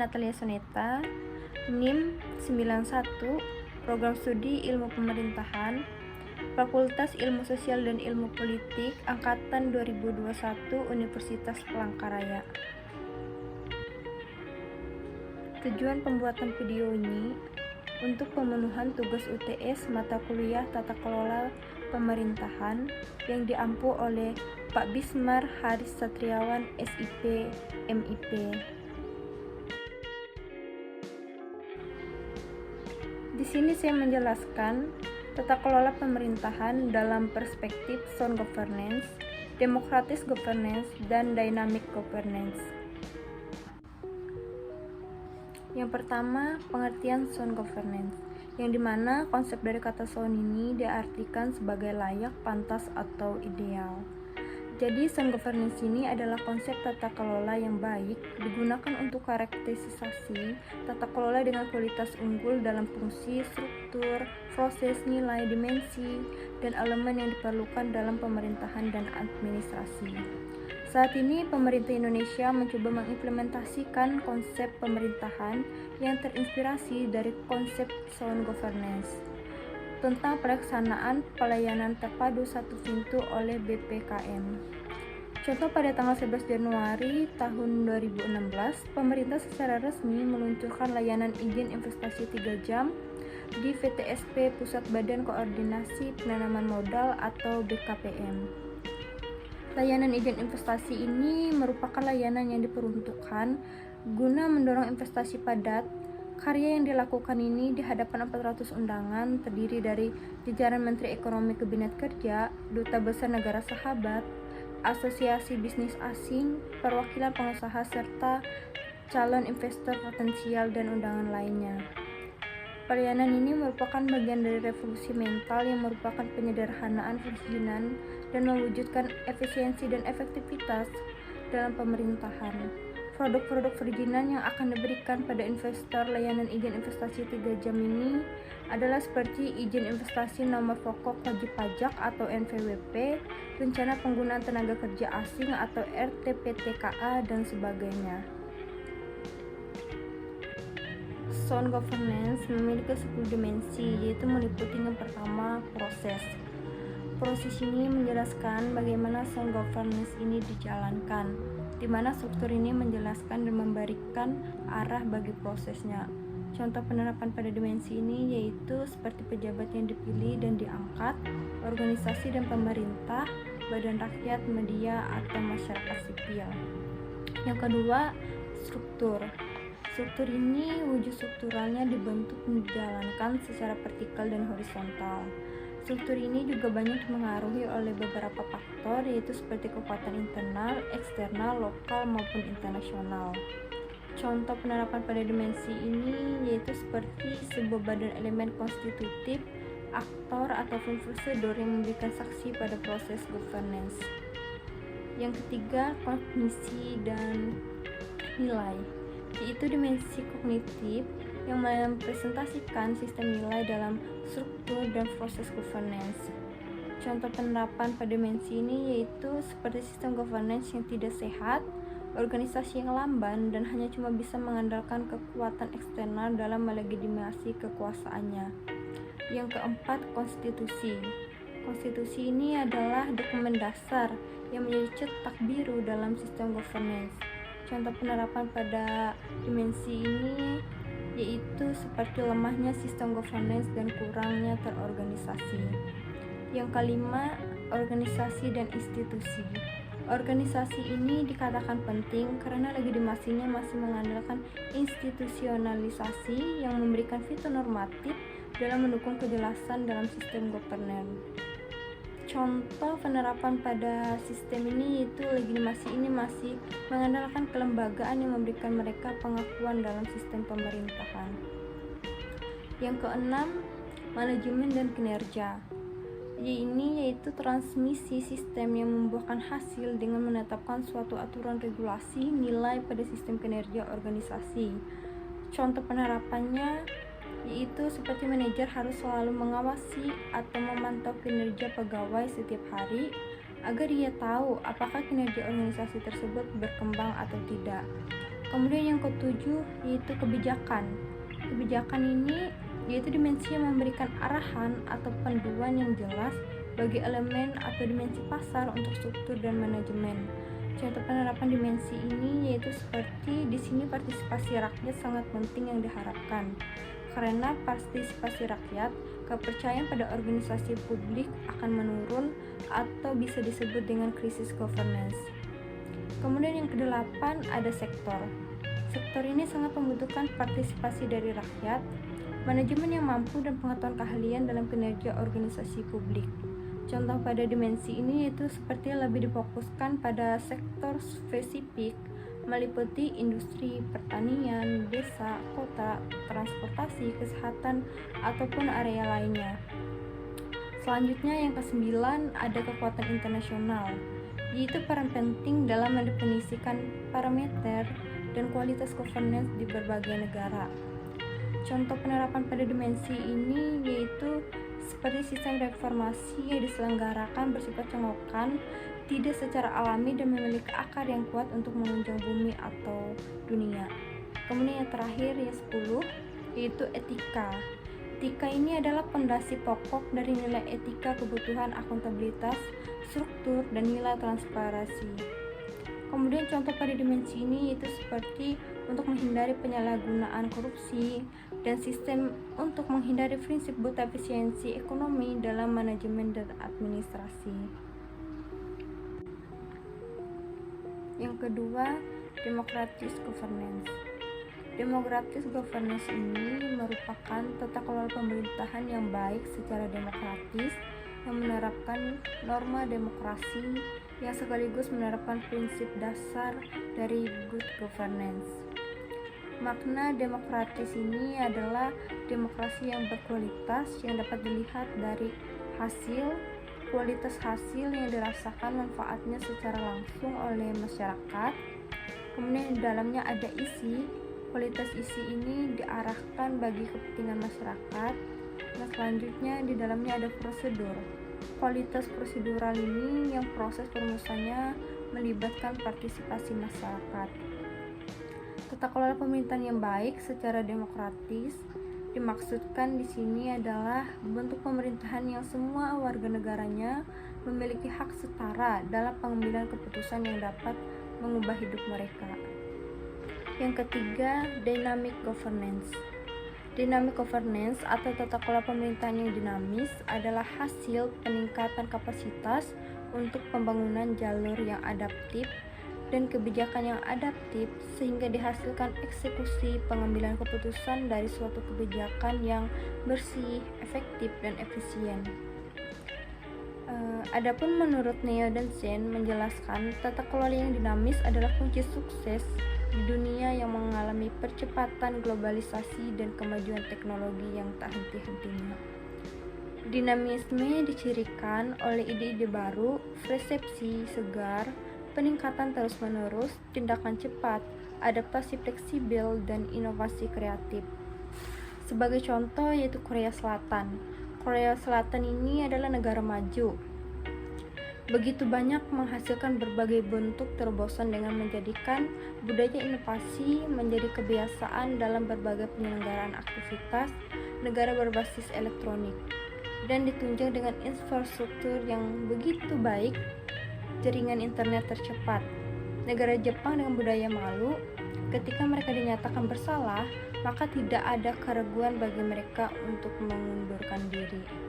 Natalia Soneta, NIM 91, Program Studi Ilmu Pemerintahan, Fakultas Ilmu Sosial dan Ilmu Politik, Angkatan 2021, Universitas Palangkaraya. Tujuan pembuatan video ini untuk pemenuhan tugas UTS mata kuliah Tata Kelola Pemerintahan yang diampu oleh Pak Bismar Haris Satriawan, SIP, MIP. Di sini saya menjelaskan tata kelola pemerintahan dalam perspektif sound governance, democratic governance, dan dynamic governance. Yang pertama, pengertian sound governance, yang dimana konsep dari kata sound ini diartikan sebagai layak, pantas, atau ideal. Jadi, sound governance ini adalah konsep tata kelola yang baik, digunakan untuk karakterisasi tata kelola dengan kualitas unggul dalam fungsi, struktur, proses, nilai, dimensi, dan elemen yang diperlukan dalam pemerintahan dan administrasi. Saat ini, pemerintah Indonesia mencoba mengimplementasikan konsep pemerintahan yang terinspirasi dari konsep sound governance tentang pelaksanaan pelayanan terpadu satu pintu oleh BPKM. Contoh, pada tanggal 11 Januari tahun 2016, pemerintah secara resmi meluncurkan layanan izin investasi 3 jam di PTSP Pusat Badan Koordinasi Penanaman Modal atau BKPM. Layanan izin investasi ini merupakan layanan yang diperuntukkan guna mendorong investasi padat. Karya yang dilakukan ini di hadapan 400 undangan terdiri dari jajaran Menteri Ekonomi Kabinet Kerja, Duta Besar Negara Sahabat, Asosiasi Bisnis Asing, perwakilan pengusaha, serta calon investor potensial dan undangan lainnya. Pelayanan ini merupakan bagian dari revolusi mental yang merupakan penyederhanaan perizinan dan mewujudkan efisiensi dan efektivitas dalam pemerintahan. Produk-produk perizinan yang akan diberikan pada investor layanan izin investasi 3 jam ini adalah seperti izin investasi nomor pokok wajib pajak atau NPWP, rencana penggunaan tenaga kerja asing atau RTPTKA, dan sebagainya. Sound governance memiliki 10 dimensi, yaitu meliputi yang pertama, proses. Proses ini menjelaskan bagaimana sound governance ini dijalankan, di mana struktur ini menjelaskan dan memberikan arah bagi prosesnya. Contoh penerapan pada dimensi ini yaitu seperti pejabat yang dipilih dan diangkat, organisasi dan pemerintah, badan rakyat, media, atau masyarakat sipil. Yang kedua, struktur. Struktur ini wujud strukturalnya dibentuk dan dijalankan secara vertikal dan horizontal. Struktur ini juga banyak dipengaruhi oleh beberapa faktor, yaitu seperti kekuatan internal, eksternal, lokal, maupun internasional. Contoh penerapan pada dimensi ini yaitu seperti sebuah badan elemen konstitutif, aktor, ataupun prosedur yang memberikan saksi pada proses governance. Yang ketiga, kognisi dan nilai, yaitu dimensi kognitif yang merepresentasikan sistem nilai dalam struktur dan proses governance. Contoh penerapan pada dimensi ini yaitu seperti sistem governance yang tidak sehat, organisasi yang lamban, dan hanya cuma bisa mengandalkan kekuatan eksternal dalam melegitimasi kekuasaannya. Yang keempat, konstitusi. Konstitusi ini adalah dokumen dasar yang menjadi cetak biru dalam sistem governance. Contoh penerapan pada dimensi ini yaitu seperti lemahnya sistem governance dan kurangnya terorganisasi. Yang kelima, organisasi dan institusi. Organisasi ini dikatakan penting karena legitimasinya masih mengandalkan institusionalisasi yang memberikan fitur normatif dalam mendukung kejelasan dalam sistem governance. Contoh penerapan pada sistem ini yaitu legitimasi ini masih mengandalkan kelembagaan yang memberikan mereka pengakuan dalam sistem pemerintahan. Yang keenam, manajemen dan kinerja. Ini yaitu transmisi sistem yang membuahkan hasil dengan menetapkan suatu aturan regulasi nilai pada sistem kinerja organisasi. Contoh penerapannya yaitu seperti manajer harus selalu mengawasi atau memantau kinerja pegawai setiap hari agar ia tahu apakah kinerja organisasi tersebut berkembang atau tidak. Kemudian yang ketujuh yaitu kebijakan. Kebijakan ini yaitu dimensi yang memberikan arahan atau panduan yang jelas bagi elemen atau dimensi pasar untuk struktur dan manajemen. Contoh penerapan dimensi ini yaitu seperti di sini partisipasi rakyat sangat penting yang diharapkan. Karena partisipasi rakyat, kepercayaan pada organisasi publik akan menurun atau bisa disebut dengan krisis governance. Kemudian yang kedelapan ada sektor. Sektor ini sangat membutuhkan partisipasi dari rakyat, manajemen yang mampu dan pengetahuan keahlian dalam kinerja organisasi publik. Contoh pada dimensi ini yaitu seperti lebih difokuskan pada sektor spesifik meliputi industri, pertanian, desa, kota, transportasi, kesehatan, ataupun area lainnya. Selanjutnya yang kesembilan ada kekuatan internasional, yaitu peran penting dalam mendefinisikan parameter dan kualitas governance di berbagai negara. Contoh penerapan pada dimensi ini yaitu seperti sistem reformasi yang diselenggarakan bersifat cengkokan, tidak secara alami dan memiliki akar yang kuat untuk menunjang bumi atau dunia. Kemudian yang terakhir yang 10 yaitu etika. Etika ini adalah pondasi pokok dari nilai etika kebutuhan akuntabilitas, struktur, dan nilai transparansi. Kemudian contoh pada dimensi ini yaitu seperti untuk menghindari penyalahgunaan korupsi dan sistem untuk menghindari prinsip buta efisiensi ekonomi dalam manajemen dan administrasi. Yang kedua, democratic governance. Democratic governance ini merupakan tata kelola pemerintahan yang baik secara demokratis yang menerapkan norma demokrasi yang sekaligus menerapkan prinsip dasar dari good governance. Makna demokratis ini adalah demokrasi yang berkualitas yang dapat dilihat dari kualitas hasil yang dirasakan manfaatnya secara langsung oleh masyarakat. Kemudian di dalamnya ada isi, kualitas isi ini diarahkan bagi kepentingan masyarakat. Nah, selanjutnya di dalamnya ada prosedur. Kualitas prosedural ini yang proses perumusannya melibatkan partisipasi masyarakat. Tata kelola pemerintahan yang baik secara demokratis dimaksudkan di sini adalah bentuk pemerintahan yang semua warga negaranya memiliki hak setara dalam pengambilan keputusan yang dapat mengubah hidup mereka. Yang ketiga, dynamic governance. Dynamic governance atau tata kelola pemerintahan yang dinamis adalah hasil peningkatan kapasitas untuk pembangunan jalur yang adaptif dan kebijakan yang adaptif sehingga dihasilkan eksekusi pengambilan keputusan dari suatu kebijakan yang bersih, efektif, dan efisien. Adapun menurut Neo dan Zen menjelaskan tata kelola yang dinamis adalah kunci sukses di dunia yang mengalami percepatan globalisasi dan kemajuan teknologi yang tak henti-hentinya. Dinamisme dicirikan oleh ide-ide baru, persepsi segar, peningkatan terus-menerus, tindakan cepat, adaptasi fleksibel, dan inovasi kreatif. Sebagai contoh yaitu Korea Selatan. Korea Selatan ini adalah negara maju. Begitu banyak menghasilkan berbagai bentuk terobosan dengan menjadikan budaya inovasi menjadi kebiasaan dalam berbagai penyelenggaraan aktivitas negara berbasis elektronik dan ditunjang dengan infrastruktur yang begitu baik, jaringan internet tercepat. Negara Jepang dengan budaya malu, ketika mereka dinyatakan bersalah, maka tidak ada keraguan bagi mereka untuk mengundurkan diri.